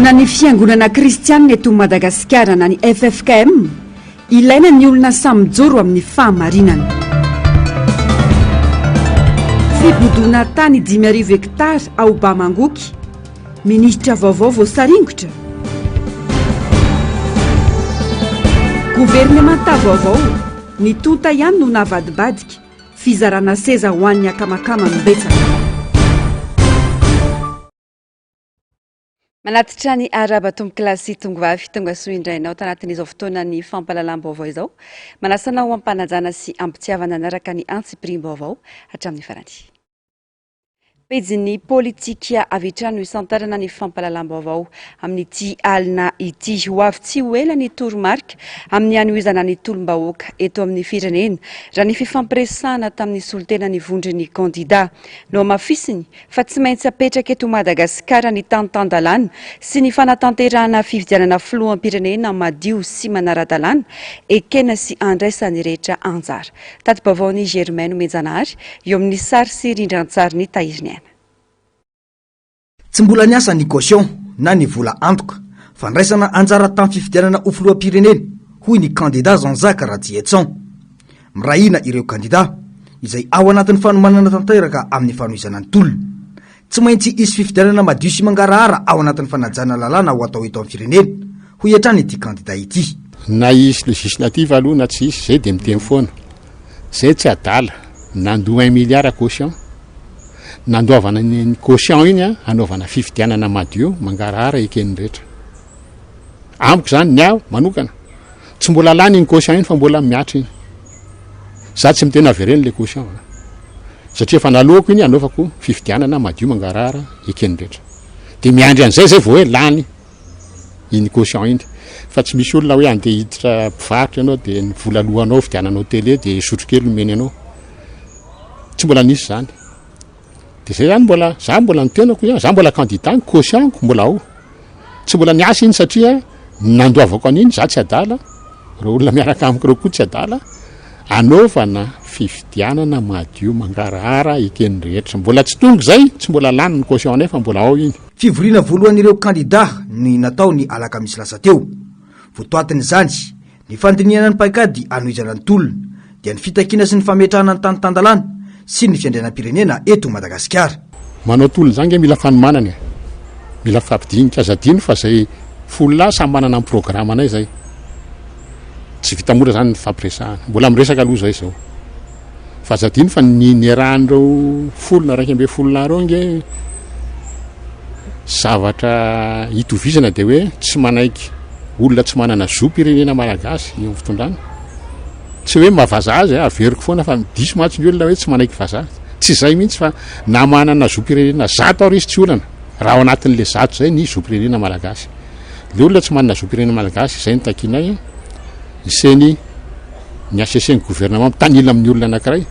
Fitsaboana ny fiangonana kristianina eto Madagasikara na ny FFKM ilaina ny olona samy mijoro amin'ny fahamarinana. Fibodona tany 5,000 hektara ao Bamangoky, ministra vaovao voasaringotra. Gouvernemanta vaovao nitonta ihany no navadibadika fizarana seza ho an'ny akamakama mibetsaka. Manatitra ny araba tombo kilasy tongovavy tonga soa indrainao tanatin'izao fotoanany fampalalam-baovao izao. Manasana ho ampanajana sy ampitiavana anaraka ny antsipirim-baovao hatramin'ny farany. Pejin'ny politika avy hatrany isantarana ny fampalalam-baovao amin'ity alina ity ho avy tsy ho ela ny toromarika amin'ny hanohizana ny tolom-bahoaka eto amin'ny firenena raha ny fifampiresahana tamin'ny solitena ny vondron'ny kandida no mafisiny fa tsy maintsy apetraka eto Madagasikara ny tantandalana sy ny fanatanterahana fifidianana filoham-pirenena madio sy manara-dalàna ekena sy andraisany rehetra anjara. Tati-baovao ny Germaine Menjanahary eo amin'ny sary sy rindran-tsary ny Tairiniana. Tsy mbola niasa ny caution na ny vola antoka fandraisana anjara tamin'ny fifidianana ho filoham-pirenena hoy ny kandida Jean-Jacques Radjietson. Mirahina ireo kandida izay ao anatin'ny fanomanana tanteraka amin'ny fanohizana ny tolona. Tsy maintsy isy fifidianana madio sy mangarahara ao anatin'ny fanajana lalàna ho atao eto amin'ny firenena hoy hatrany ity kandida ity. Na isy législative aloha na tsy isy zay dia miteny foana zay tsy adala nandoa 1 milliard caution nandoavana ny caution iny anaovana fifidianana madio mangarahara ekeny rehetra. Amiko zany ny aho manokana tsy mbola lany iny caution iny fa mbola miatra iny. Za tsy mitena avereny le caution satria fa naloko iny anaovako fifidianana madio mangarahara ekeny rehetra. Dia miandry an'izay zay vao hoe lany iny caution iny. Fa tsy misy olona hoe andeha hiditra mpivarotra ianao dia ny vola lohanao fidiananao télé dia sotrokely nomeny anao. Tsy mbola nisy zany. Dia zay zany mbola za mbola nitenako zany, za mbola candidat ny caution mbola ao. Tsy mbola niasa iny satria nandoavako an'iny za tsy adala, reo olona miaraka amiko reo koa tsy adala, anaovana fifidianana madio mangarahara ekeny rehetra. Mbola tsy tonga zay, tsy mbola lany ny caution nefa mbola ao iny. Fivoriana voalohan'ireo kandida ny natao ny alakamisy lasa teo. Votoatin'izany ny fandinihana ny paikady anohizana ny tolona dia ny fitakiana sy ny fametrahana ny tantandalàna sy ny fiandrianam-pirenena eto Madagasikara. Manao tolona zany mila fanomanana, mila fampidinika azadino fa zay folona samy manana ny programanay zay. Tsy vita mora zany ny fampiresahana. Mbola miresaka aloha zay zao. Fa azadino fa ny rahan'ireo folona 200 reo nge zavatra hitovizana dia hoe tsy manaiky olona tsy manana zo-pirenena malagasy eo fitondrana. Tsy hoe mavaza azy averiko foana fa diso matsy ny olona hoe tsy manaiky vazaha. Tsy zay mihitsy fa na manana zo-pirenena 100 ary izy tsy olana raha ao anatin'le 100 zay ny zo-pirenena malagasy. Le olona tsy manana zo-pirenena malagasy zay ny takinay iseny ny asesen'ny gouvernement mitanila amin'ny olona anankiray.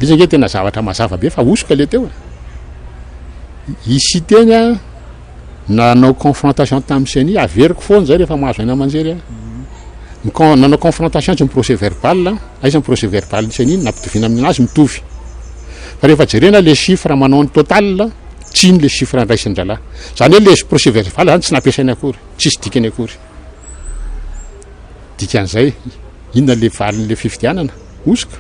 Izy nge tena zavatra mazava be fa osoka le teo. Isy teny nanao confrontation tamin'ny seny averiko foana zay rehefa mahazo aina manjery nanao confrontation tsy ny procès verbal aiza ny procès verbal ny seny nampitovina aminazy mitovy fa rehefa jerena le chiffre manao ny total tsy iny le chiffre andraisiny drala zany hoe le procès verbal zany tsy nampiasainy akory tsisy dikany akory dikan'izay inona le valin'le fifidianana osoka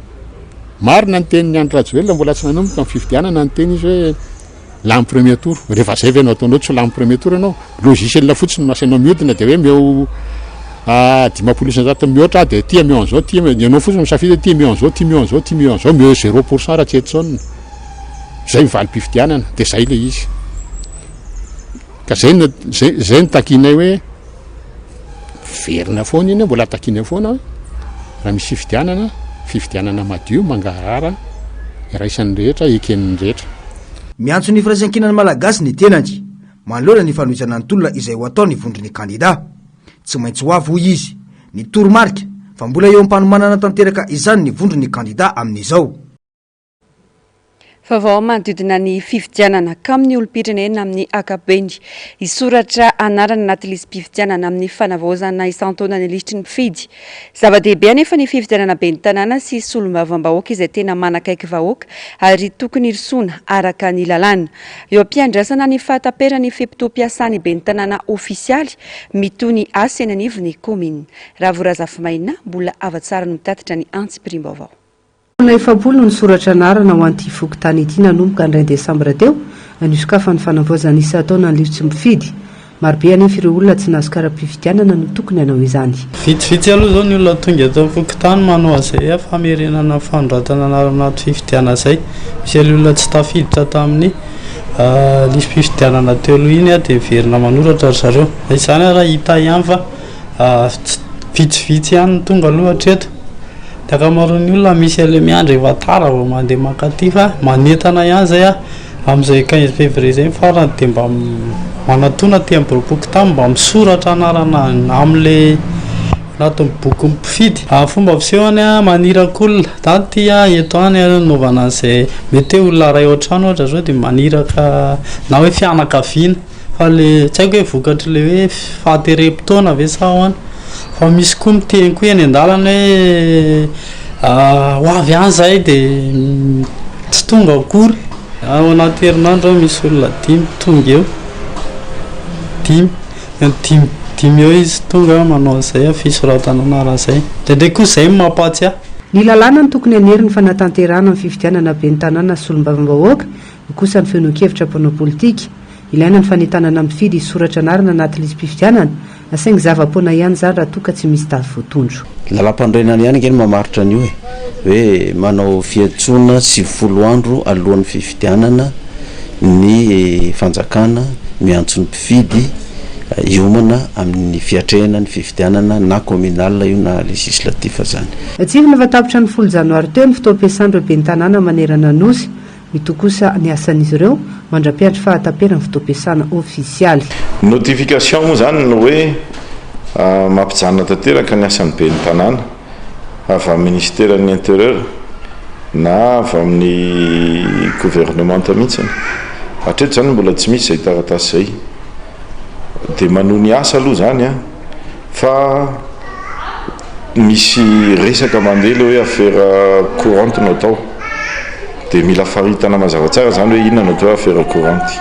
marina ny tenin'ny Andry Rajoelina mbola tsy nanomboka amin'ny fifidianana ny teny izy hoe lamy premier tour rehefa zay ve nataonao tsy lamy premier tour anao logiciel fotsiny no asainao miodina dia hoe meo 10% mihoatra dia tia meo an'izao tia ianao fotsiny misafidy tia meo an'izao tia meo an'izao tia meo an'izao meo 0% raha tsy etsona zay mivaly mpifidianana dia zay le izy ka zay ny takinay hoe verina foana iny mbola takinay foana raha misy fifidianana madio mangarahara iraisan'ny rehetra eken'ny rehetra. Miantso ny firaisan-kinana malagasy ny tenany manoloana ny fanohizana ny tolona izay ho atao ny vondron'ny kandida. Tsy maintsy ho avy hoy izy ny toromarika fa mbola eo am-panomanana tanteraka izany ny vondron'ny kandida amin'izao. Vaovao manodidina ny fifidianana kamin'ny olom-pirenena amin'ny akabeny. Isoratra anarana anaty listim-pifidianana amin'ny fanavaozana isan-taona ny lisitry ny mpifidy. Zava-dehibe anefa ny fifidianana ben'ny tanàna sy solombavambahoaka izay tena manakaiky vahoaka ary tokony irsoana araka ny lalàna. Eo am-piandrasana ny fahataperany fimpitoam-piasany ben'ny tanàna ofisialy mitony asa eny anivon'ny komina. Ravorazafy-maina mbola avatsara no mitatitra ny antsipirim-baovao. Na efapolo ny soratra anarana ho anty fokontany ity nanomboka ny 2 desambra teo anisokafa ny fanavaozana isan-taona ny lisitry mpifidy. Marobe anefa ireo olona tsy nahazo kara-pifidianana no tokony hanao izany. Vitsivitsy aloha zao ny olona tonga eto fokontany manao azay famerenana fanoratana anarana anaty fifidiana zay. Misy olona tsy tafiditra tamin'ny listim-pifidianana teo aloha iny dia verina manoratra ry zareo. Izany raha hita ihany fa vitsivitsy ihany tonga aloha hatreto. Akamaroan'ny olona misy ale miandry efa tara vao mandeha mankaty fa manentana ihany zay amin'izay 15 février zay farany dia mba manatona ty amin'ny boropokontany mba misoratra anarana amin'ilay anaty boky mpifidy. Fomba fisehony manirakolona tanty eto any anaovana an'izay mety olona ray ohatrano ohatra zao dia maniraka na hoe fianakaviana fa le tsy haiko hoe vokatry le hoe fahaterem-potoana ve sa ahoana. Fa misy koa miteny koa eny an-dalana hoe ho avy any zay dia tsy tonga akory. Ao anaty herinandro misy olona 5 tonga eo 5 eo izy tonga manao an'izay fisoratana anarana zay. Ndraindray koa izay mampatsy ahy. Ny lalàna ny tokony haneriny fanatanterahana amin'ny fifidianana ben'ny tanàna sy solombavambahoaka kosa ny fenoan-kevitra mpanao politika. Ilaina ny fanentanana mifidy soratra anarana anaty listim-pifidianana asaingy zava-poana ihany zany raha toka tsy misy tady voatondro. Lalam-pandrenana ihany ngeny mamaritra an'io hoe manao fiantsona sy 10 andro alohan'ny fifidianana ny fanjakana miantso ny mpifidy iomana amin'ny fiatrehana ny fifidianana na communal io na législatif zany. Tsivy fa tapitra ny 10 janoary teo ny fotoam-piasandro ben'ny tanàna manerana nosy mitokosa ny asan'izy ireo mandra-piatry fahataperany fotoam-piasana ofisialy. Notification moa zany no hoe mampijanona tanteraka ny asan'ny ben'ny tanàna avy amin'ny ministèren'ny intérieur na avy amin'ny gouvernemanta mihitsiny. Hatreto zany mbola tsy misy zay taratasy zay dia manohy ny asa aloha zany fa misy resaka mandeha le hoe affaire courante no atao dia mila faritana mazava tsara zany hoe inona no atao affaire courante.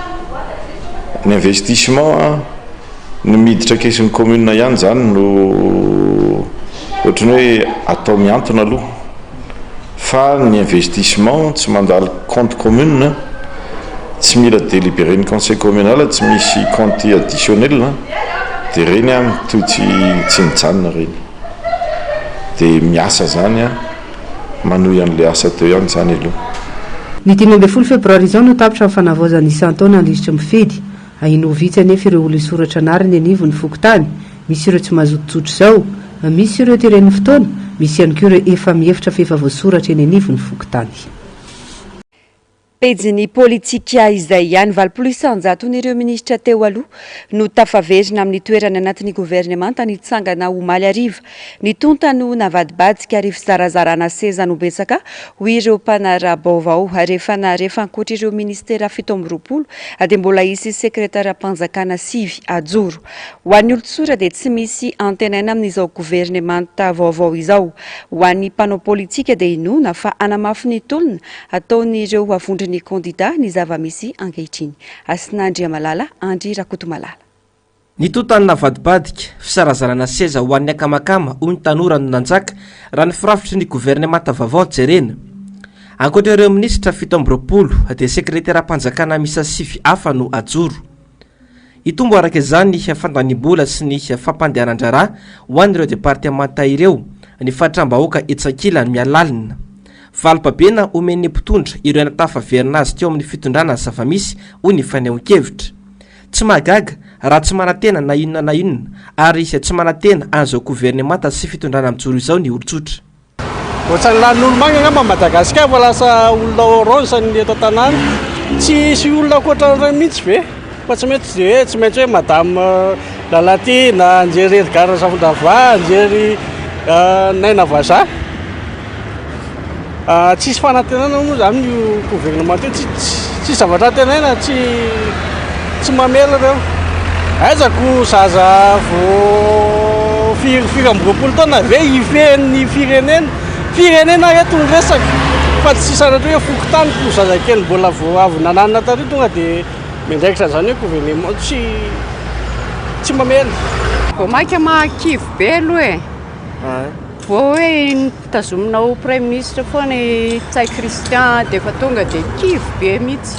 Ny investissement ny miditra kesin'ny commune ihany zany no ohatrany hoe atao miantona aloha fa ny investissement tsy mandalo compte commune tsy mila délibéré ny conseil communal tsy misy compte additionnel dia reny toy tsy nijanona reny dia miasa zany manohy an'ilay asa teo ihany zany aloha. Ny 15 febroary izao no tapitra ny fanavaozana isan-taona ny lisitry mifidy. Ahino vitsy anefa ireo olona isoratra anarany anivon'ny fokontany. Misy ireo tsy mazototsotro zao, misy ireo tiren'ny fotoana, misy ihany koa ireo efa mihevitra fa efa voasoratra eny anivon'ny fokontany. Pejiny politika izay ihany 900 n'ireo ministra teo aloha no tafaverina amin'ny toerana anatin'ny gouvernemanta nitsangana omaly ariva. Ny tonta no navadibadika ary fizarazarana seza no betsaka ho ireo mpanara-baovao rehefa ankoatra ireo ministera 17 dia mbola isy sekretara-mpanjakana sivy ajoro. Ho an'ny olon-tsora dia tsy misy antenaina amin'izao gouvernemanta vaovao izao. Ho an'ny mpanao politika dia inona fa anamafy ny tolona ataon'ireo avondriny ny kandida ny zava-misy ankehitriny. Asinandria Malala, Andry Rakotomalala. Ny totany navadibadika fisarazarana seza ho an'ny akamakama hoy ny tanora no nanjaka raha ny firafitry ny gouvernemanta vaovao jerena. Ankoatra ireo ministra 17 dia sekretera-mpanjakana misa 7 hafa no ajoro. Itombo araka izany fandaniam-bola sy ny fampandehanan-draharaha ho an'ireo departemanta ireo ny fatram-bahoaka etsakila ny mialalina. Valopabena omen'ny mpitondra ireo natafaverina azy teo amin'ny fitondrana zava-misy hoy ny fanehoan-kevitra. Tsy mahagaga raha tsy manantena na inona ary tsy manantena an'izao gouvernemanta sy fitondrana amin'joro izao ny olon-tsotra. Ohatrany lanin'olo manga angamba Madagasikara fa lasa olona orange ny eto tanàna. Tsy isy olona ankoatran'ireny mihitsy ve? Fa tsy maintsy hoe madame Lalati na Anjery Edgar Safondava, Anjery Naina Vaza. tsisy fanantenana moa zany io gouvernement io tsy zavatra tenaina tsy mamela reo aizako zaza vo firamboapolo taona ve ifehn'ny firenena eto ny resaka fa tsy sanatra hoe fokotany ko zazakely mbola vo avy nananina tary tonga dia mendraikitra zany hoe gouvernement tsy mamela vo maika mahakivy be aloha e vo hoe nitazominao premier ministre foana tsai Christian dia efa tonga dia kivy be mihitsy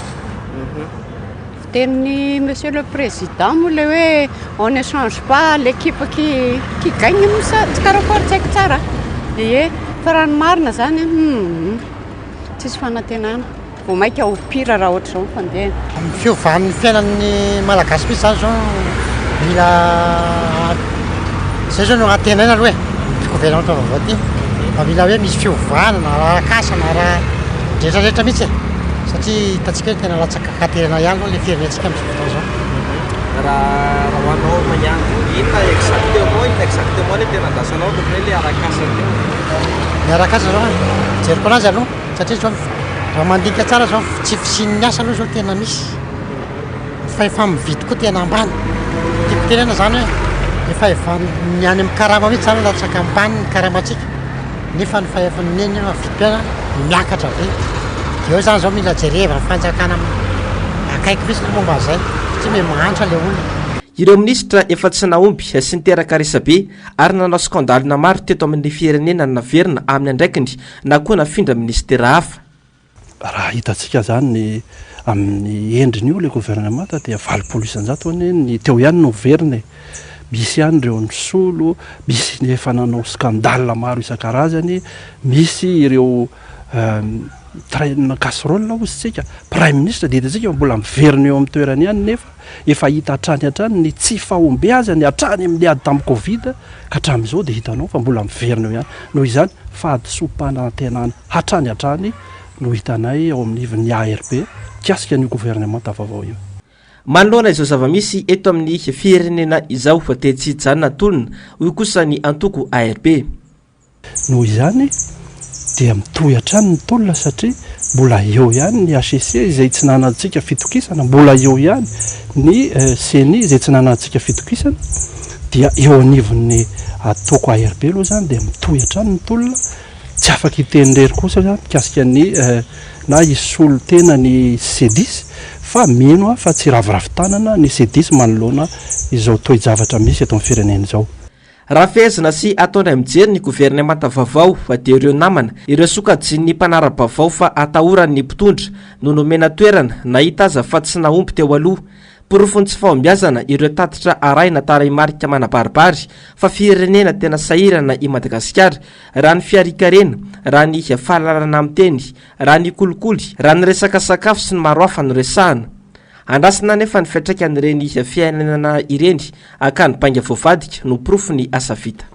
teniny monsieur le président moa le hoe on ne change pas l'équipe qui gagne tsy karakory tsy haiko tsara ie fa raha ny marina zany tsisy fanantenana vo maika ho pira raha ohatra zao fandeha amin'ny fiovan'ny fiainan'ny malagasy mihitsy zany zao mila zay zao no atenaina aloha e gouvernement vaovao ty fa mila hoe misy fiovanana raha akasana raha rehetrarehetra mihitsy e satria hitantsika hoe tena latsaka katerana ihany aloha le firenentsika amin'ny fotoana zao raha hoanao magnano inona exactement le tena andasanao tokony le arakasana teo ny arakasana zao jeriko anazy aloha satria zao raha mandinika tsara zao tsy fisin'ny asa aloha zao tena misy fa efa mividy koa tena ambany tipitenena zany hoe efa ny any amin'ny karama mihitsy zany latsaka ambany ny karamatsika nefa ny fahefan'ny eny avidiana miakatra be eo zany zao mila jereva fanjakana akaiky misy momba zay tsy me mahantra le olona ireo ministra efa tsy naomby sy niteraka resabe ary nanao skandalina maro teto amin'ny firenena naverina amin'ny andraikiny na koa nafindra ministera hafa raha hitantsika zany amin'ny endriny io le gouvernement dia valopolo isanjato ane ny teo ihany no verina misy ihany ireo ny solo misy ny efa nanao skandale maro isan-karazany misy ireo traina casserole ozytsika prime ministre dia hitantsika mbola miverina eo amin'ny toerany ihany nefa efa hita hatrany ny tsy fahomby azany hatrany amin'ny ady tamin'ny covid ka hatramin'izao dia hitanao fa mbola miverina eo ihany noho izany fahadisom-panantenana hatrany no hitanay ao amin'ny ivon'ny ARP kiasika ny gouvernement vaovao io manoloana izao zava-misy eto amin'ny firenena izao fa tetsi janona tolona hoy kosa ny antoko ARP noho izany dia mitohy hatrany ny tolona satria mbola eo ihany ny HCC izay tsy nanantsika fitokisana mbola eo ihany ny CENI izay tsy nanantsika fitokisana dia eo anivon'ny atoko ARP aloha zany dia mitohy hatrany ny tolona tsy afaka hitenrery kosa zany kasika ny na isolo tena ny C10 fa mino fa tsy raviravitanana ny C10 manoloana izao toe-javatra misy eto amin'ny firenena izao raha fehezina sy ataonay mijery ny gouvernement vaovao fa dia ireo namana ireo sokajy ny mpanara-baovao fa atahorany mpitondra no nomena toerana nahita aza fa tsy naomby teo aloha porofony tsy fahombiazana ireo tatitra araina taray-marika manabaribary fa firenena tena sahirana i Madagasikara raha ny fiarikarena raha ny fahalalana amin'ny teny raha ny kolikoly raha ny resaka sakafo sy ny maro hafa no resahana andrasina nefa ny fiatraikan'ireny fiainana ireny akany bainga voavadika no porofony asa vita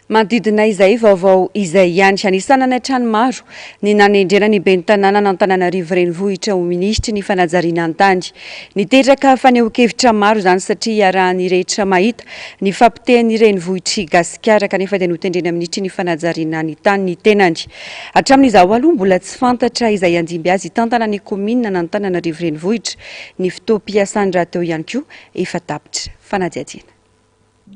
manodidina izay vaovao izay ihany anisanana hatrany maro ny nanendrena ny ben'ny tanàna n'Antananarivo renivohitra ho ministry ny fanajariana an-tany niteraka faneho-kevitra maro zany satria arahany rehetra mahita ny fampiteny renivohitry Gasikara kanefa dia notendrena ministry ny fanajariana ny tany ny tenany hatramin'izao aloha mbola tsy fantatra izay andimby azy tantana ny komina n'Antananarivo renivohitra ny fotoam-piasany raha teo ihany koa efa tapitra fanadihadiana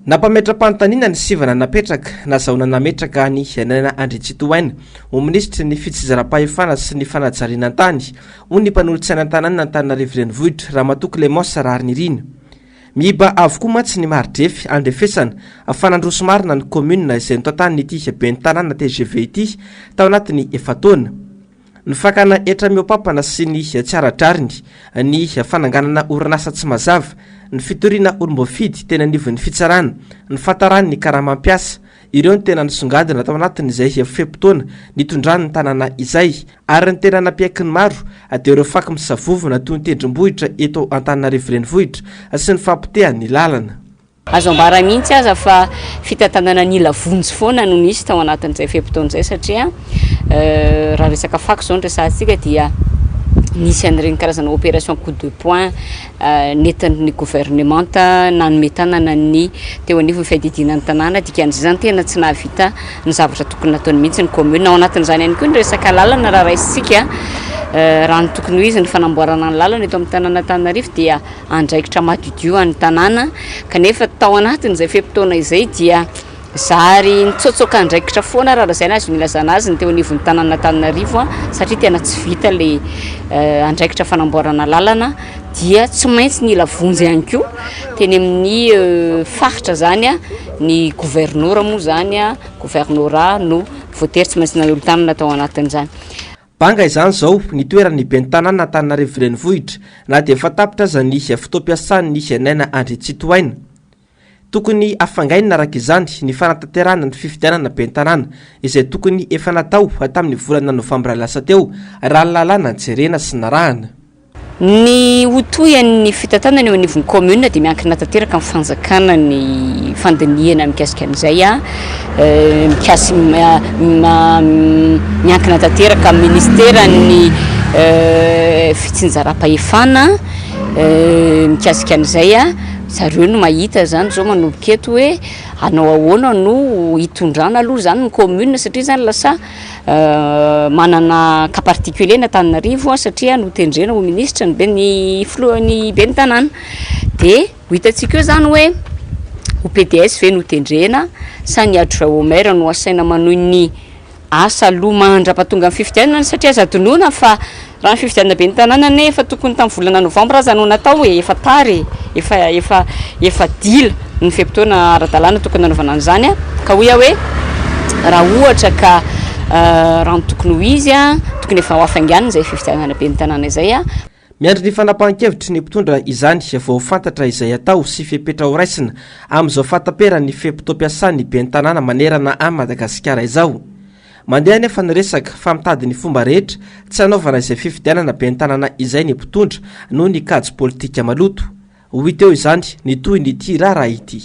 nampametra-panontaniana ny sivana napetraka nazahoana nametraka ny Nana Andriantsitohaina ho ministry ny fitsinjaram-pahefana sy ny fanajariana an-tany ho ny mpanolotsaina an-tanàna Antananarivo renivohitra Ramatoa Clémence Rarinirina miba avokoa matsy ny maridrefy andrefesana fanandroso marina ny commune izay nitotany ity ben'ny tanàna TGV ity tao anatiny efataona ny fakana etra miopampana sy ny tsaradrariny ny fananganana orinasa tsy mazava ny fitoriana olombofidy tena nivon'ny fitsarana ny fatarany ny karamampiasa ireo ny tena nisongadina tao anatin'izay fepotona nitondrany ny tanàna izay ary ny tena nampiaiky ny maro dia ireo faky misavovona toy ny tendrombohitra eto Antananarivo renivohitra sy ny fampoteha ny lalana azo ambara mihitsy aza fa fitantanana ny lavonjy foana no nisy tao anatin'izay fepotona izay satria raha resaka faky zao ny resantsika dia nisy an'ireny karazana opération coup de poing nentin'ny gouvernementa nanome tanana ny teo anivony fahadidinan'ny tanàna dikan'izay zany tena tsy nahavita ny zavatra tokony nataony mihitsy ny commune ao anatin'izany ihany koa ny resaka lalana raha raisitsika raha ny tokony ho izy ny fanamboarana ny lalana eto amin'ny tanàna Antananarivo dia andraikitra madidio an'ny tanàna kanefa tao anatin'izay fepitaona izay dia zary nitsotsoka andraikitra foana raha zay nazy nilazana azy ny teo anivon'ny tanàna Antananarivo satria tena tsy vita le andraikitra fanamboarana lalana dia tsy maintsy nila vonjy ihany koa teny amin'ny faritra zany ny gouverneur moa zany gouverneurat no voatery tsy maintsy nanolo tanana tao anatin'izany. Banga izany zao ny toerany ben'ny tanàna Antananarivo renivohitra na dia fatapitra aza nisy fotoam-piasany nisy anaina André Tsitohaina. Tokony afangaina araka izany ny fanatanterahana ny fifidianana ben'ny tanàna izay tokony efa natao tamin'ny volana novambra lasa teo raha ny lalàna jerena sy narahana. Ny hotoyan'ny fitantanana eo anivon'ny commune dia miankina tanteraka amin'ny fanjakana ny fandinihana mikasika an'izay miankina tanteraka amin'ny ministera ny fitsinjaram-pahefana mikasika an'izay zareo no mahita zany zao manomboka eto hoe anao ahoana no hitondrana aloha zany ny commune satria zany lasa manana cas particulier na Antananarivo satria notendrena ho ministre ny ben'ny floany ben'ny tanàna dia ho hitantsika eo zany hoe ho PDS ve notendrena sa ny adjoint au maire no asaina manohy ny asa aloha mandra-pahatonga amin'ny fifidianana satria zadonona fa raha ny fifidianana ben'ny tanàna nefa tokony tamin'ny volana novambra zany no natao hoe efa tary efa dila ny fepitaona ara-dalàna tokony nanaovana an'izany ka hoia hoe raha ohatra ka raha ny tokony ho izy tokony efa ho afainganina izay fifidianana ben'ny tanàna izay miandry ny fanapahan-kevitry ny mpitondra izany vao fantatra izay atao sy fepetra ho raisina amin'izao fataperany fepitoam-piasany ben'ny tanàna manerana a Madagasikara izao. Mandeha nefa ny resaka fa mitady ny fomba rehetra tsy hanaovana izay fifidianana ben'ny tanàna izay ny mpitondra noho ny kajy politika maloto. Ho hita izany ny toy ny ity raharaha ity.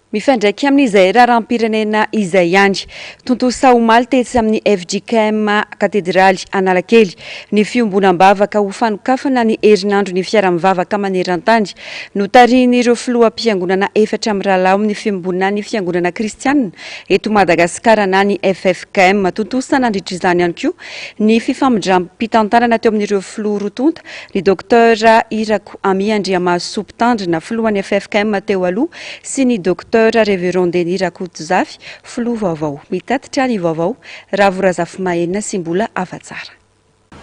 Mifandraiky amin'izay raharam-pirenena izay andry tontolo saomaly tetsy amin'ny FJKM katedraly Analakely ny fiombonam-bavaka ho fanokafana ny herinandro ny fiara-mivavaka maneran-tany no tarihin'ireo filoham-piangonana efatra amin'ny rahalahy amin'ny fiombonana ny fiangonana kristianina eto Madagasikara na ny FFKM tontolo sanandritra izany ihany koa ny fifamindram-pitantarana teo amin'ireo filoha rotonta ny Dr Irako Ami Andriamasompitandrina filohan'ny FFKM teo aloha sy ny Dr Révérend Denis Rakototzafy filoha vaovao mitatitra ny vaovao raha vorazafy mahenina sy mbola afa-tsara.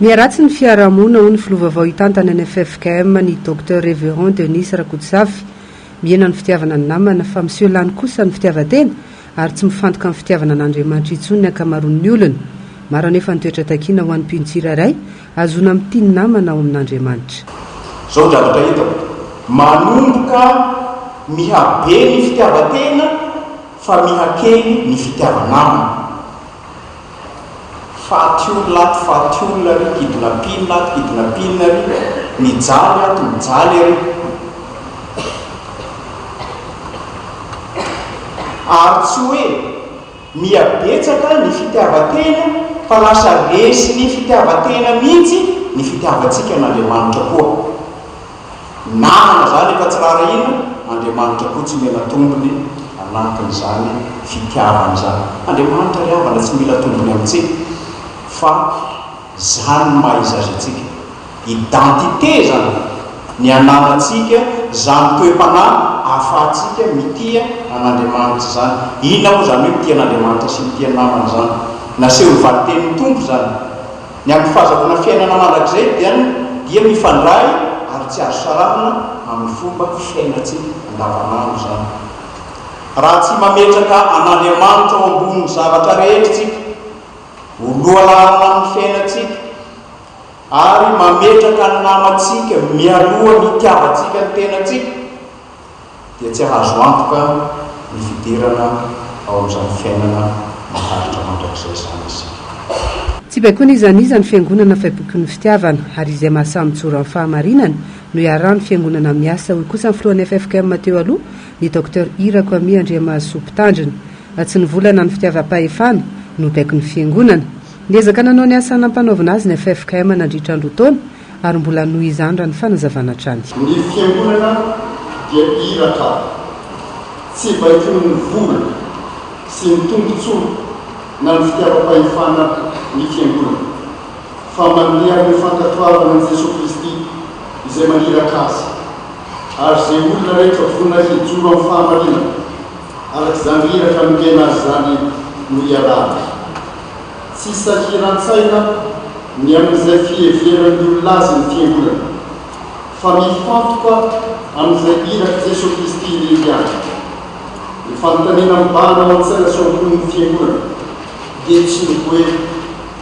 Miaratsy ny fiarahamonina ho ny filoha vaovao hitantana ny FFKM ny Dr Révérend Denis Rakototzafy miena ny fitiavana ny namana fa Monsieur Lany kosa ny fitiavatena ary tsy mifantoka amin'ny fitiavana an'Andriamanitra intsony ny ankamaroan'ny olona. Maro anefa ny toetra takiana ho an'ny mpino-tsirairay azona amin'ny tiany namana ao amin'Andriamanitra. Zao zavatra hitako manomboka mihabe ny fitiavatena fa mihakely ny fitiavanamana. Faty olona ry kidina pilina ry mijaly ato mijaly ry ary tsy hoe mihabetsaka ny fitiavatena fa lasa resy ny fitiavatena mihitsy ny fitiavantsika n'Andriamanitra koa. Namana zany efa tsy rara ina Andriamanitra koa tsy mila tombony anatin'izany fitiavana zany. Andriamanitra ry havana tsy mila tombony amintsika fa zany maha-izazy atsika identité zany ny ananatsika zany toe-panahy ahafahantsika mitia an'Andriamanitra zany. Inona moa zany hoe mitia an'Andriamanitra sy mitia namana zany naseho ny valiten'ny tompo zany. Ny amin'ny fahazavana fiainana mandrakizay dia mifandray ary tsy azo sarahana amin'ny fomba fiainatsika andavanandro zany. Raha tsy mametraka an'Andriamanitra ao ambony zavatra rehetra tsika ho lohalalana amin'ny fiainatsika ary mametraka ny namatsika mialoha ny itiavatsika ny tenatsika dia tsy ahazo antoka ny fidirana ao amin'izany fiainana maharitra mandrakizay zany isika. Tsy baikoa n'izany fiangonana faipoky ny fitiavana ary izay mahasamitsora amin'ny fahamarinana no iarahany fiangonana miasa hoy kosa ny filohan'ny FFKM teo aloha ny Dr Irako Ami Andriamasompitandrina. Tsy ny volana ny fitiavam-pahefana no baiko ny fiangonana niezaka nanao ny asa nampanaovina azy ny FFKM nandritra andro taona ary mbola noho izany raha ny fanazavana trany. Ny fiangonana dia iraka tsy baikony ny vola sy ny tombontsoa na ny fitiavam-pahefana ny fiangonana fa mandeha ny fankatoavana ny Jesosy Kristy izay maniraka azy ary izay olona rehetra vonina hijoro amin'ny fahamarinana arak'izany iraka migena azy zany no iarahana. Tsy sahiran-tsaina ny amin'izay fieveran'ny olona azy ny fiangonana fa mifantoka amin'izay iraka Jesosy Kristy lehibiany. Ny fanontaniana mibahana ao an-tsaina sy ambony ny fiangonana dia tsy ny hoe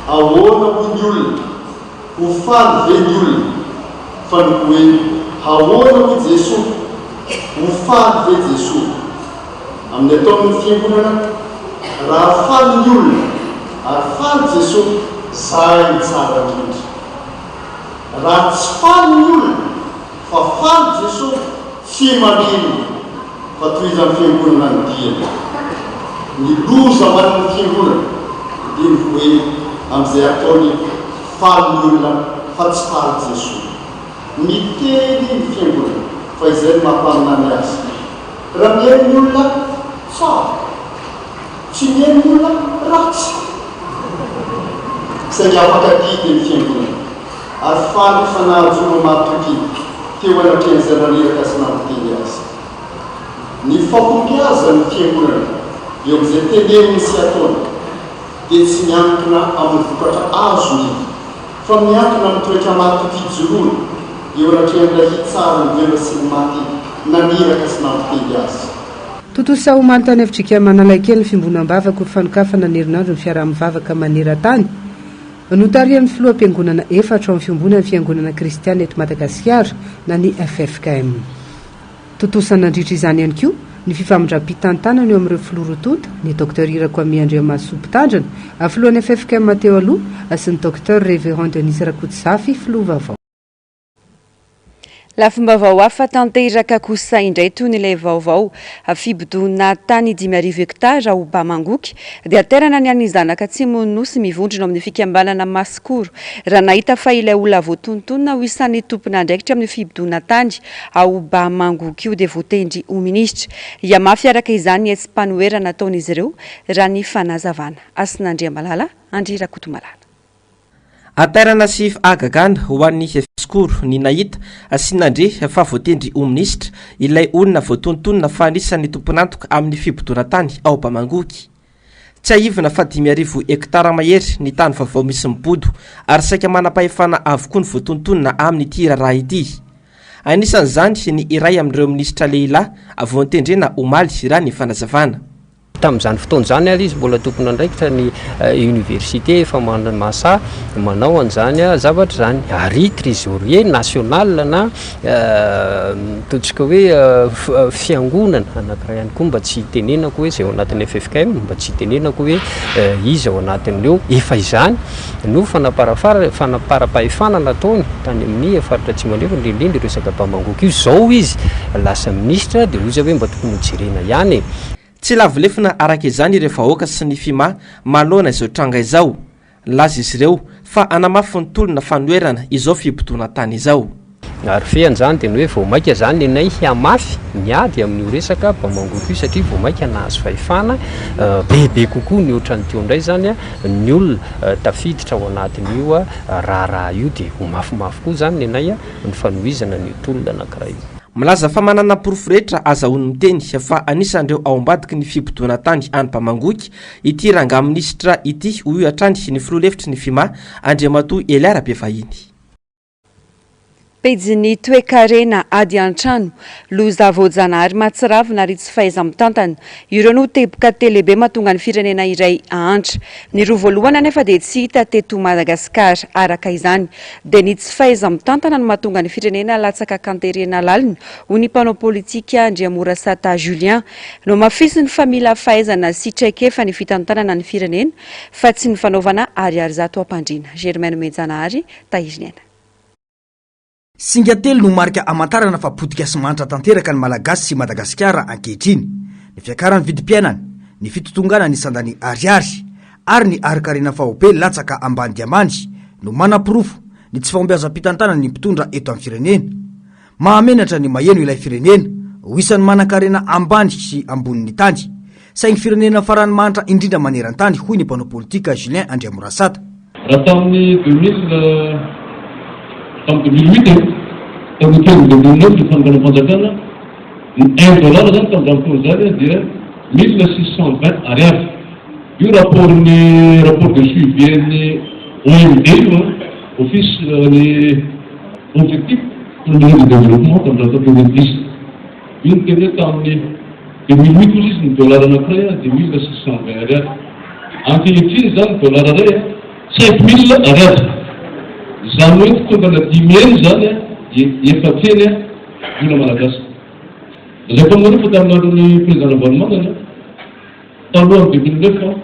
ahoana hoy ny olona ho faly ve ny olona fa ny hoe ahoana hoy Jesosy ho faly ve Jesosy. Amin'ny ataon'ny fiangonana raha faly ny olona ary faly Jesosy zay ny tsara indrindra. Raha tsy faly ny olona fa faly Jesosy tsy manino fa toy izany fiangonana ny diana. Ny loza man'ny fiangonana dia ny hoe amin'izay ataony faly ny olona fa tsy faly Jesosy. Miteny ny fiangonana fa izay ny mampaminany azy. Raha mihaino ny olona tsara, tsy mihaino ny olona ratsy. Saingy afaka didy ny fiangonana ary faly fanahajoro matoky teo anatrehan'izay naniraka sy nampiteny azy. Ny fampiasa ny fiangonana eo amin'izay teneniny sy ataony dia tsy miankina amin'ny vokatra azo ny fa miankina amin'ny toetra matoky joroana eo anatrehan'ilay hitsara ny velona sy ny maty naniraka sy nampiteny azy. Totosa homantany avitrika manalay kely ny fimbonam-bavaka ho fanokafana ny herinandro ny fiaraha-mivavaka maneran-tany notarian'ny filoam-piangonana 4 amin'ny fiombonan'ny fiangonana kristiana eto Madagasikara na ny FFKM. Totosa nandritra izany ihany koa ny fifamindram-pitantanana eo amin'ireo filoha rotonta ny Dr Irakoami Andriamaso Mpitandrana afiloan'ny FFKM teo aloha sy ny Dr Révérend Denis Rakotsafy filoha vaovao. Lafim-baovao hafa tanteraka kosa indray toy ilay vaovao fibodona tany 5,000 hektara ao Bamangoky dia terana ny an'ny zanaka tsy monosy mivondrona amin'ny fikambanana Masikoro raha nahita fa ilay olona voatontonona ho isan'ny tompon'andraikitra amin'ny fibodona tany ao Bamangoky io dia voatendry ho minisitra. Ia mafy araka izany etsim-panoera nataon'izy ireo raha ny fanazavana. Asin'Andriamalala, Andry Rakotomalala. Aterana sy agagana ho an'ny Masikoro ny nahita sy nandre fa voatendry ho minisitra ilay olona voatontonona fa anisan'ny tompon'antoka amin'ny fibodona-tany ao Bamangoky. Tsy aivina fa 5,000 hektara mahery ny tany vaovao misy mibodo ary saika manam-pahefana avokoa ny voatontonona amin'ity raharaha ity. Anisan'izany ny iray amin'ireo minisitra lehilahy voatendrena omaly raha ny fanazavana. Tamin'izany fotoana izany ary izy mbola tompona andraikitra ny université efa masa manao an'izany zavatra zany ary trésorier national na totsika hoe fiangonana anankiray ihany koa mba tsy tenenako hoe izay ao anatin'ny FFKM mba tsy tenenako hoe izy ao anatin'ireo efa izany no fanaparam-pahefana nataony tany amin'ny faritra Tsimandrefana indrindra ireo resaka Bamangoky io zao izy lasa ministra dia ozy hoe mba tokony jerena ihany. Tsy lavolefina araka izany ireo vahoaka sy ny fima malona izao tranga izao. Laza izy ireo fa anamafy ny tolona fanoerana izao fibodona tany izao. Ary fean'izany dia ny hoe vao maika zany nenay hiamafy miady amin'io resaka Bamangoky io satria vao maika nahazo fahefana bebe kokoa ny ohatran'ny teo indray zany ny olona tafiditra ao anatin'io raharaha io dia ho mafimafy koa zany nenay ny fanohizana ny tolona anankiray io. Milaza fa manana porofo rehetra azahoany miteny fa anisan'ireo ao ambadiky ny fibodona tany any Bamangoky ity ranga ministra ity ho io hatrany ny filoha-lefitry ny fima Andriamatoa Eliara-Bevahiny. Pejiny toe-karena ady an-trano loza voajanahary matsiravina ary tsy fahaiza mitantana ireo no teboka telehibe mahatonga ny firenena iray ahantra. Ny roa voalohany anefa dia tsy hita teto Madagasikara araka izany dia ny tsy fahaiza mitantana no mahatonga ny firenena latsaka kanterena lalina ho ny mpanao politika Andriamora Sata Julien no mafisy ny famila fahaizana sy traikefa ny fitantanana ny firenena fa tsy ny fanaovana ariary zato ampandrina. Germaine Menjanahary, Tahiriniana. Singa telo no marika amantarana fa potika sy manitra tanteraka ny Malagasy sy Madagasikara ankehitriny. Ny fiakaran'ny vidim-piainana, ny fitotongana ny sandany ariary ary ny arikarena fahobe latsaka ambany diamany no manapirofo ny tsy fahombiazam-pitantana ny mpitondra eto amin'ny firenena. Mahamenatra ny maheno ilay firenena ho isan'ny manan-karena ambany sy ambonin'ny tany, saingy firenena farany manitra indrindra maneran-tany, hoy ny mpanao politika Julien Andriamorasata. Raha tamin'ny 2008 tamin'ny 2009 ny fanampanjakana ny $1 zany tamin'izany fotoana zany dia 1620 ariary. Io rapport de suivi ny OMD io office ny objectif pour le développement tamin'izany 2010. Io ny tena tamin'ny 2008 ozy izy ny dollar anankiray dia 1620 ariary. Ankehitriny zany dollar ray 5000 ariary. Zany hoe tonga na 10 zany efatseny vola malagasy. Zay koa moa fa tamin'andron'ny président Ravalomanana talohan'ny 2009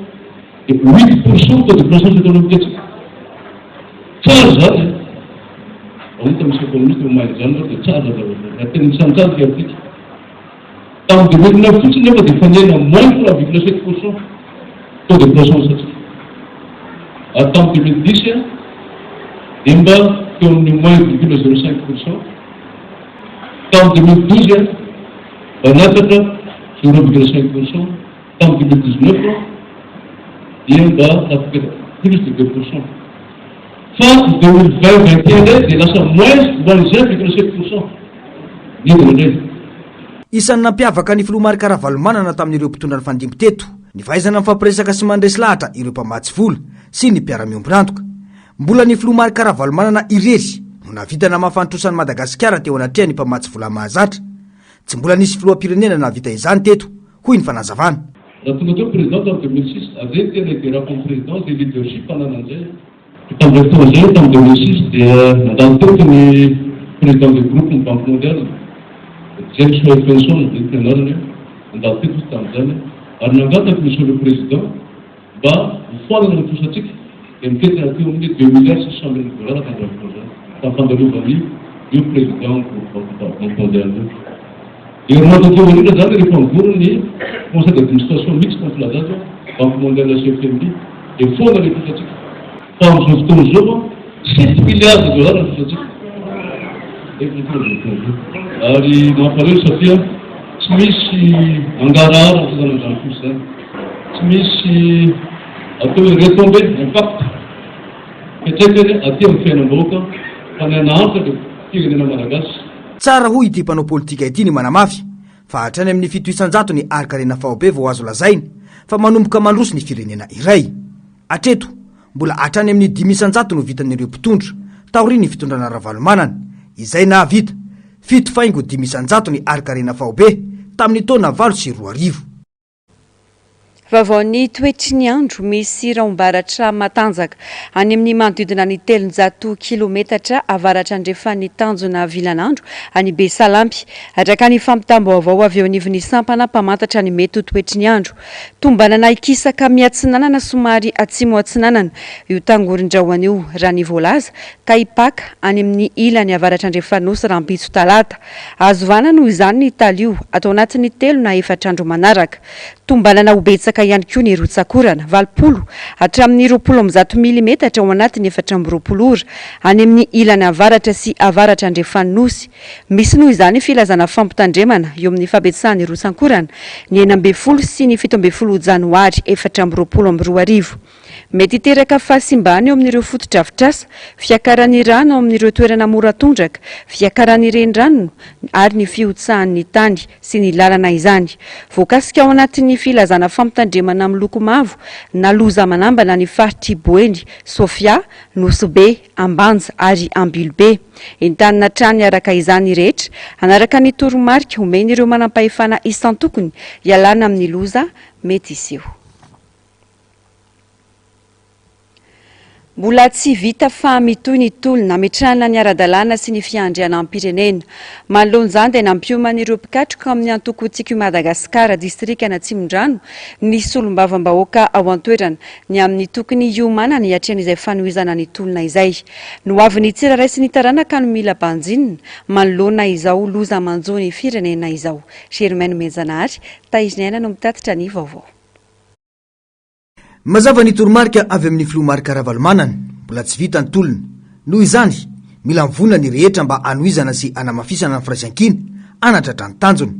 dia 8% taux de croissance économique atsika. Tsara zany ahita misy économiste mahay zany dia tsara zany tena misantsara ty artika. Tamin'ny 2009 fotsiny nefa dia fanena moins 3,7% taux de croissance atsika. Ary tamin'ny 2010 dia mba teo amin'ny moins 0,05%. Tamin'ny 2012 banataka 0,5%. Tamin'ny 2019 dia mba afaka plus de 2%. Fa 2020-2021 dia lasa moins 1,7%. Nidina indray. Isan'ny nampiavaka ny filomarika Ravalomanana tamin'ireo mpitondra ny fandimby teto ny fahaizana mifampiresaka sy mandresy lahatra ireo mpamatsy vola sy ny mpiara-miombonantoka. Mbola ny filomarika Ravalomanana irery no navitana mahafantrosan'ny Madagasikara teo anatreha ny mpamatsy vola mahazatra. Tsy mbola nisy filoam-pirenena navita izany teto, hoy ny fanazavana. Raha tonga teo président tamin'ny 2006 avy tena idera comme président de leadership ananan'izay. Tamin'izay fotoana zay tamin'ny 2006 dia nandalo teto ny président de groupe ny Banque mondiale James Wilkinson ny tenariny nandalo teto tamin'izany ary nangataka monsieur le président mba hifoanana ny fosatsika dia miketrana teo amin'ny $2,600,000 tamin'izany tamin'fandalovany io président Banque mondiale. Irmata teo indrindra zany rehefa mivory ny conseil d'administration mixte conflazazo Banque mondiale CFMI dia foana le fosatsika. Fa amin'izao fotoana zao $7 milliards ny fosatsika. Ary mampaleo satria tsy misy angarahara zany amin'izany fosy zany. Tsy misy atao hoe retombé impact ketraikany aty amin'ny fiainam-bahoaka fa ny anahantra dia firenena malagasy. Tsara hoy ity mpanao politika ity ny manamafy fa hatrany amin'ny 700 ny arikarena fahobe vao azo lazainy fa manomboka mandroso ny firenena iray. Atreto mbola hatrany amin'ny 500 no vitan'ireo mpitondra taory ny fitondrana Ravalomanana izay nahavita 7,500 ny arikarena fahobe tamin'ny taona 2020. Vavaon'ny toetry ny andro misy raombaratra matanjaka any amin'ny manodidina ny 300 kilometatra avaratra andrefan'ny tanjona Vilanandro any Besalampy. Hatraka ny fampitam-baovao avy eo anivon'ny sampana mpamantatra ny mety ho toetry ny andro. Tombanana ikisaka miatsinanana somary atsimo atsinanana io tangorin-drahona io raha ny voalaza ka hipaka any amin'ny ilany avaratra andrefanosy rahampitso talata. Azo vana noho izany ny talio atao anatin'ny 3 na 4 andro manaraka. Tombanana ho betsaka ihany koa ny rotsakorana 20 hatramin'ny 20 mm ao anatin'ny 420 ora any amin'ny ilany avaratra sy avaratra andrefanosy. Misy noho izany filazana fampitandremana eo amin'ny fabetsahan'ny rotsakorana ny 12 sy ny 17 janoary 2022. Mety hiteraka fahasimbany eo amin'ireo fotodrafitrasa, fiakaran'ny rano ao amin'ireo toerana mora tondraka, fiakaran'ny renirano ary ny fiotsahan'ny tany sy ny lalana izany. Voakasika ao anatin'ny filazana fampitandremana amin'ny loko mavo na loza manambana ny faritry Boeny, Sofia, Nosobe, Ambanja ary Ambilobe. Entanina trany araka izany rehetra, anaraka ny toromarika omeny ireo manampahefana isan-tokony ialana amin'ny loza mety iseho. Mbola tsy vita fa mitohy ny tolona hametrahana ny ara-dalàna sy ny fiandrianam-pirenena. Manoloana izany dia nampiomana ireo mpikatroka amin'ny Antokotsiky Madagasikara distrika Anatsimon-drano ny solombavam-bahoaka ao an-toerana ny amin'ny tokony hiomanana hiatrehan'izay fanohizana ny tolona izay. No avy ny tsiraray sy ny taranaka no mila banjinina manoloana izao loza manjo ny firenena izao. Germaine Menjanary, Taizinaina no mitatitra ny vaovao. mazava ny toromarika avy amin'ny filomarika ravalomanana mbola tsy vita ny tolony noho izany mila mivonina ny rehetra mba anoizana sy anamafisana ny firaisan-kina anatratra ny tanjony.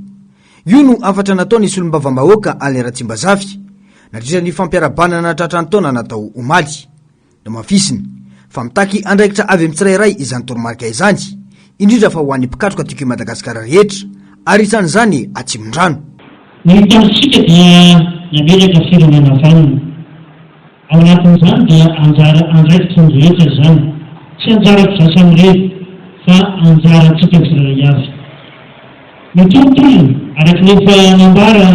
io no afatra natao ny solombavambahoaka any Ratsimbazafy nadritra ny fampiarabanana tratra ny taona natao omaly no mafisiny fa mitaky andraikitra avy amin'ny tsirairay izany toromarika izany indrindra fa ho an'ny mpikatroka tiako i Madagasikara rehetra ary isan'izany Atsimondrano. Ny tantsika dia nametraka firenena vanina ao anatin'izany dia andraikitra ny rehetra izany tsy anjarako zasa amin'ireny fa anjarantsika tsirairay avy. Ny tontolony araka nefa nambara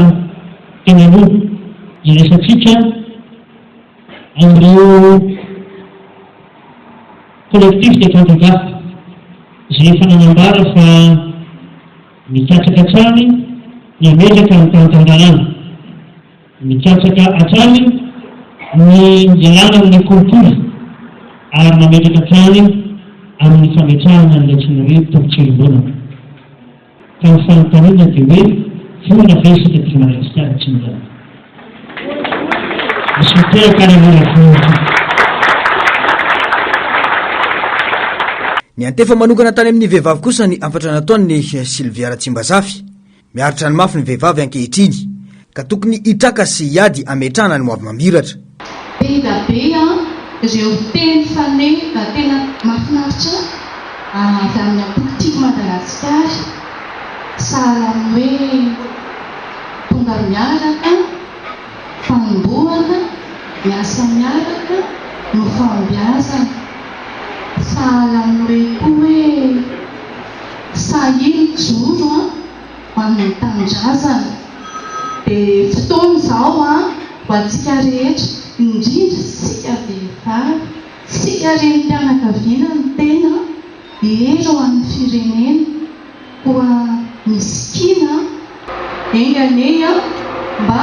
tena no iresatsika amin'ireo collectif de candidat izay efa nanambara fa mikatsaka hatrany ny ametraka ny tantandarana mikatsaka hatrany ny ialana amin'ny kontory ary nametraka hatrany amin'ny fametrahana ny laitsiny hoe tombontselom-bonaka ka ny fanontaniana dia hoe vonona vesaka ty Madagasikara tsy milana misy miteraka any amin'n'olona. Ny antefa manokana tany amin'ny vehivavy kosa ny afatra nataony Sylvia Ratsimbazafy miaritra ny mafy ny vehivavy ankehitriny ka tokony hitraka sy hiady ametrahana ny moavy mamiratra. Be da be ireo teny faneho da tena mahafinaritra avy amin'ny politika Madagasikara sahala amin'ny hoe tonga miaraka fanombohana miasa miaraka no fambiazana sahala amin'ny hoe sahiny joro ho amin'ny tanindrazana dia fotoana izao ho antsika rehetra indrindra sika vehivavy sika renim-pianakaviana ny tena ero amin'ny firenena koa misikina enganena mba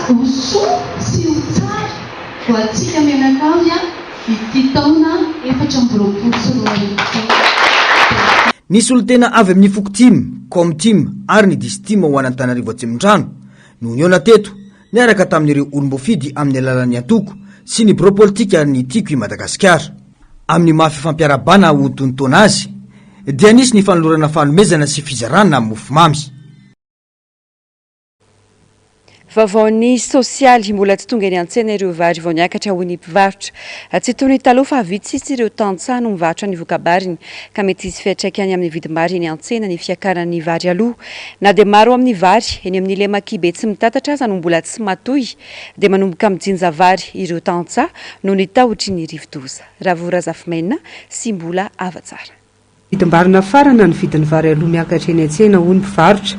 ho soa sy ho tsara ho antsika mianakavy ity taona 2024. Nisy olo tena avy amin'ny Fokotimy, Komtimy ary ny Disitimy ho an'Antananarivo Atsimondrano no niona teto niaraka tamin'ireo olom-bofidy amin'ny alalan'ny antoko sy ny biro politika ny tiako i Madagasikara. Amin'ny mafy fampiarabana ho tontoana azy dia nisy ny fanolorana fanomezana sy fizarana mofomamy. Vavaony sosialy mbola tsy tonga ny antsena ireo vary vao niakatra ho ny mpivarotra. Tsy toy ny taloha fa vitsitsy ireo tantsaha no mivarotra ny vokabariny ka mety hisy fiantraikany amin'ny vidim-bary ny antsena ny fiakaran'ny vary aloha. Na dia maro amin'ny vary eny amin'ny Lemakibe tsy mitatatra aza no mbola tsy matoy dia manomboka mijinja vary ireo tantsaha no ny tahotry ny rivodoza. Ravora Zafimaina sy mbola avatsara. Vidim-barina farana ny vidin'ny vary aloha miakatra eny antsena ho ny mpivarotra.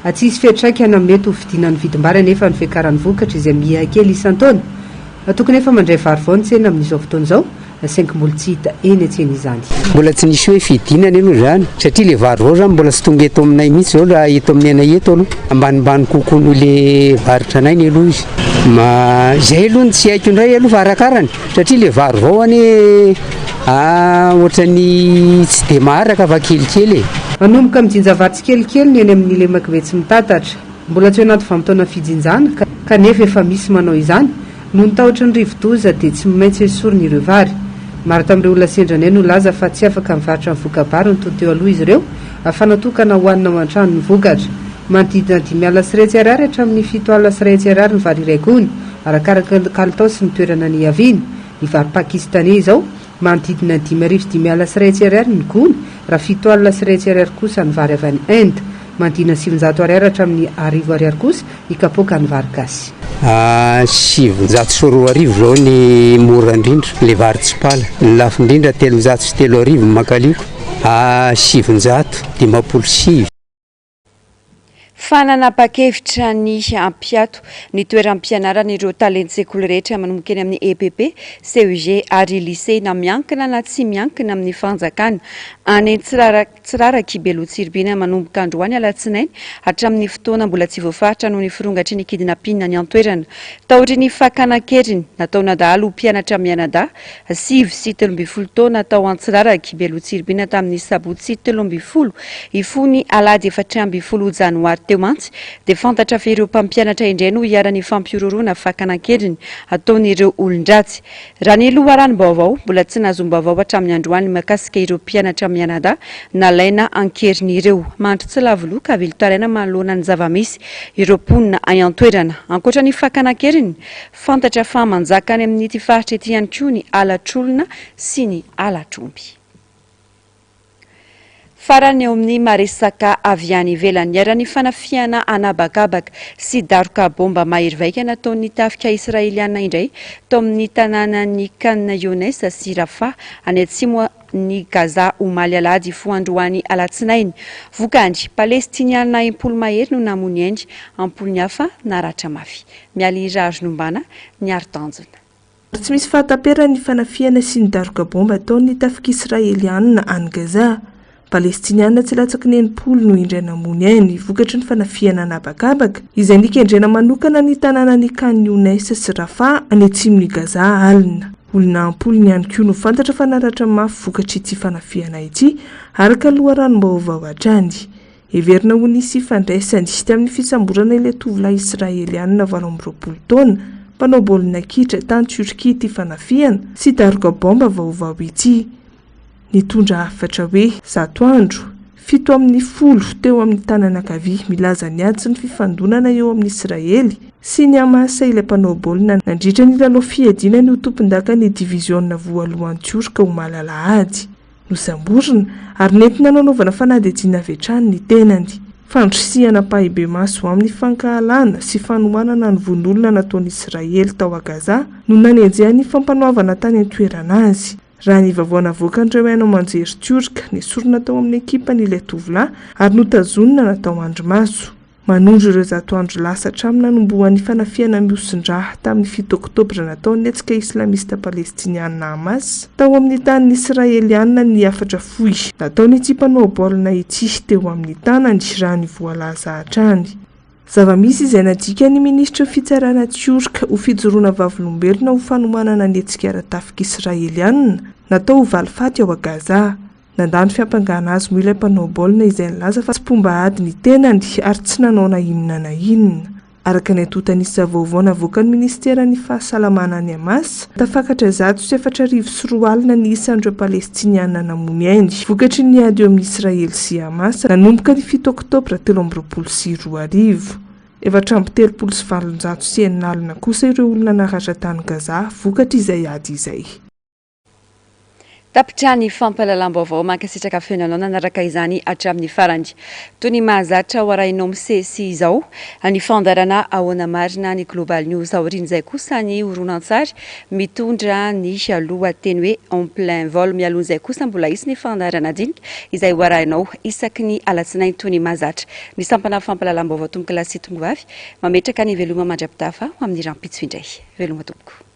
Tsisy fiantraikana mety ho fidina ny vidim-bary nefa ny fiakaran'ny vokatra izay miakely isan-taona. Tokony efa mandray vary vao ny tsena amin'izao fotoana izao, saingy mbola tsy hita eny antsena izany. Mbola tsy nisy hoe fidinana aloha izany satria le vary vao zany mbola tsy tonga eto aminay mihitsy zao raha eto amin'ny anay eto aloha. Ambanimbany kokoa noho le varotra anay ny aloha izy. Izay aloha tsy haiko indray aloha fa arakarany satria le vary vao ane ohatrany tsy dia maharaka fa kelikely. Manomboka mijinja vary tsy kelikely ny eny amin'ny Lemakibe tsy mitatatra. Mbola tsy anaty vanim-taona fijinjana kanefa efa misy manao izany. Noho ny tahotra ny rivodoza dia tsy maintsy esorina ireo vary. Maro tamin'ireo olona sendranay no laza fa tsy afaka mivarotra ny vokabary ny tonteo aloha izy ireo afanatokana hoanina ao an-trano ny vokatra. Manodidina 5,00 hatramin'ny 7,00 ny vary iray gony arakaraka ny kalitao sy ny toerana ny aviany. Ny vary pakistanais izao manodidina 5,00 ny gony raha 7,00 kosa ny vary avy any Inde. Manodidina 700 hatramin'ny 10,000 kosa ny kapoaka ny vary gasy. 700 zao ny mora indrindra le vary tsipala, ny lafo indrindra 303 makaliko 700 Fananapa-kevitra ny ampiato ny toeram-pianarana ireo talentsekuly rehetra manomboka eny amin'ny EPP, CEG ary lycée na miankina na tsy miankina amin'ny fanjakana any Tsirarakibe Lotsiribina manomboka androany alatsinainy hatramin'ny fotoana mbola tsy voafaritra noho ny firongatry ny kidnapina ny antoerana. Tahory ny fakana-keriny nataona dahalo mpianatra mianadahy 5 sy 13 taona tao Antsirarakibe Lotsiribina tamin'ny sabotsy 13 ifony alady 14 Janoary teo teo mantsy dia fantatra fa ireo mpampianatra indray no hiara-ny fampiororona fakanankeriny ataon'ireo olon-dratsy. Raha ny loharanom-baovao mbola tsy nahazoam-baovao hatramin'ny androany makasika ireo mpianatra mianada nalaina ankeriny ireo. Mandro tsy lavoloha ka avy taraina manoloana ny zavamisy ireo mponina any an-toerana. Ankoatra ny fakanankeriny, fantatra fa manjaka any amin'ny ity faritra ety ihany koa ny alatr'olona sy ny alatr'omby. Farany eo amin'ny maresaka avy any ivelany niara-ny fanafiana anabakabaka sy daroka bomba mahery vaika nataon'ny tafika israeliana indray tao amin'ny tanànan'ny Khan Younes sy Rafah any atsimo ny Gaza omaly alady foandroany alatsinainy. Vokandry palestiniana impolo mahery no namony endry ampolony hafa naratra mafy. Mialy rarinombana ny artanjona. Tsy misy fahatapera ny fanafiana sy ny daroka bomba ataon'ny tafika israeliana any Gaza. Palestiniana tsy latsaky ny enimpolo no indray namony ainy vokatry ny fanafiana anabakabaka izay nikendrena manokana ny tanànan'ny Khan Younes sy Rafah any atsimon'ny Gaza alina. Olona ampolo ny ihany koa no fantatra fa naratra mafy vokatry ity fanafiana ity araka loharanom-baovao hatrany. Heverina ho nisy fandraisany tamin'ny fisamborana ilay tovolahy israeliana 20 taona mpanao baolina kitra tany Turkia ity fanafiana sy daroka bomba vaovao ity. Nitondra hafatra hoe 100 andro 7 teo amin'ny tanànakavy milaza ny ady sy ny fifandonana eo amin'ny Israely sy ny Hamasa ilay mpanao baolina nandritra ny lalao fiadiana ny tompon-daka ny diviziona voalohan'ny Turka ho malalahady. Nosamborina ary nentina nanaovana fanadihadiana avy hatrany ny tenany. Fandrisihana pahibe maso amin'ny fankahalana sy fanohanana ny vonolona nataon'ny Israely tao a Gaza no nanenjehany fampanoavana tany an-toerana azy. Raha ny vavona voakan'ireo haino manjery Turka nisorona tao amin'ny ekipa n'ilay tovolahy ary notazonina natao andromaso. Manondro ireo 100 andro lasa hatramin'ny nanombohan'ny fanafiana miosin-draha tamin'ny 7 oktobra nataon'ny hetsika islamista palestiniana Hamas tao amin'ny tanin'ny israeliana ny afatra fohy nataon'ny ity mpanao baolina ity teo amin'ny tanany raha ny voalaza hatrany. Zavamisy izay nadika ny ministra fitsarana Turka ho fijoroana vavolombelona ho fanomanana ny hetsika ara-tafika israeliana natao ho valifaty ao a Gaza. Nandany fiampangana azy moa ilay mpanao baolina izay nilaza fa tsy pomba ady ny tenany ary tsy nanao na inona na inona. Araka ny antotan'isa vaovao navoaka ny ministeran'ny fahasalamana ny Hamas, tafakatra 104,000 ny isan'ireo palestiniana namony ainy vokatry ny ady eo amin'ny Israely sy Hamas nanomboka ny 7 oktobra 2022. 437 kosa ireo olona naratra tany Gaza vokatry izay ady izay. Tapitrany fampalalam-baovao mankasitraka fenanao nanaraka izany hatramin'ny farany. Toy ny mahazatra ho arahinao misesy izao ny fandarana ahoana marina ny Global News aorin'izay kosa ny horonan-tsary mitondra ny lohateny hoe en plein vol mialohan'izay kosa mbola isy ny fandarana dinika izay ho arahinao isaky ny alatsinainy toy ny mahazatra. Ny sampana fampalalam-baovao tomboka lasy tongovavy mametraka ny veloma mandrapitafa amin'ny rampitso indray. Veloma tompoko.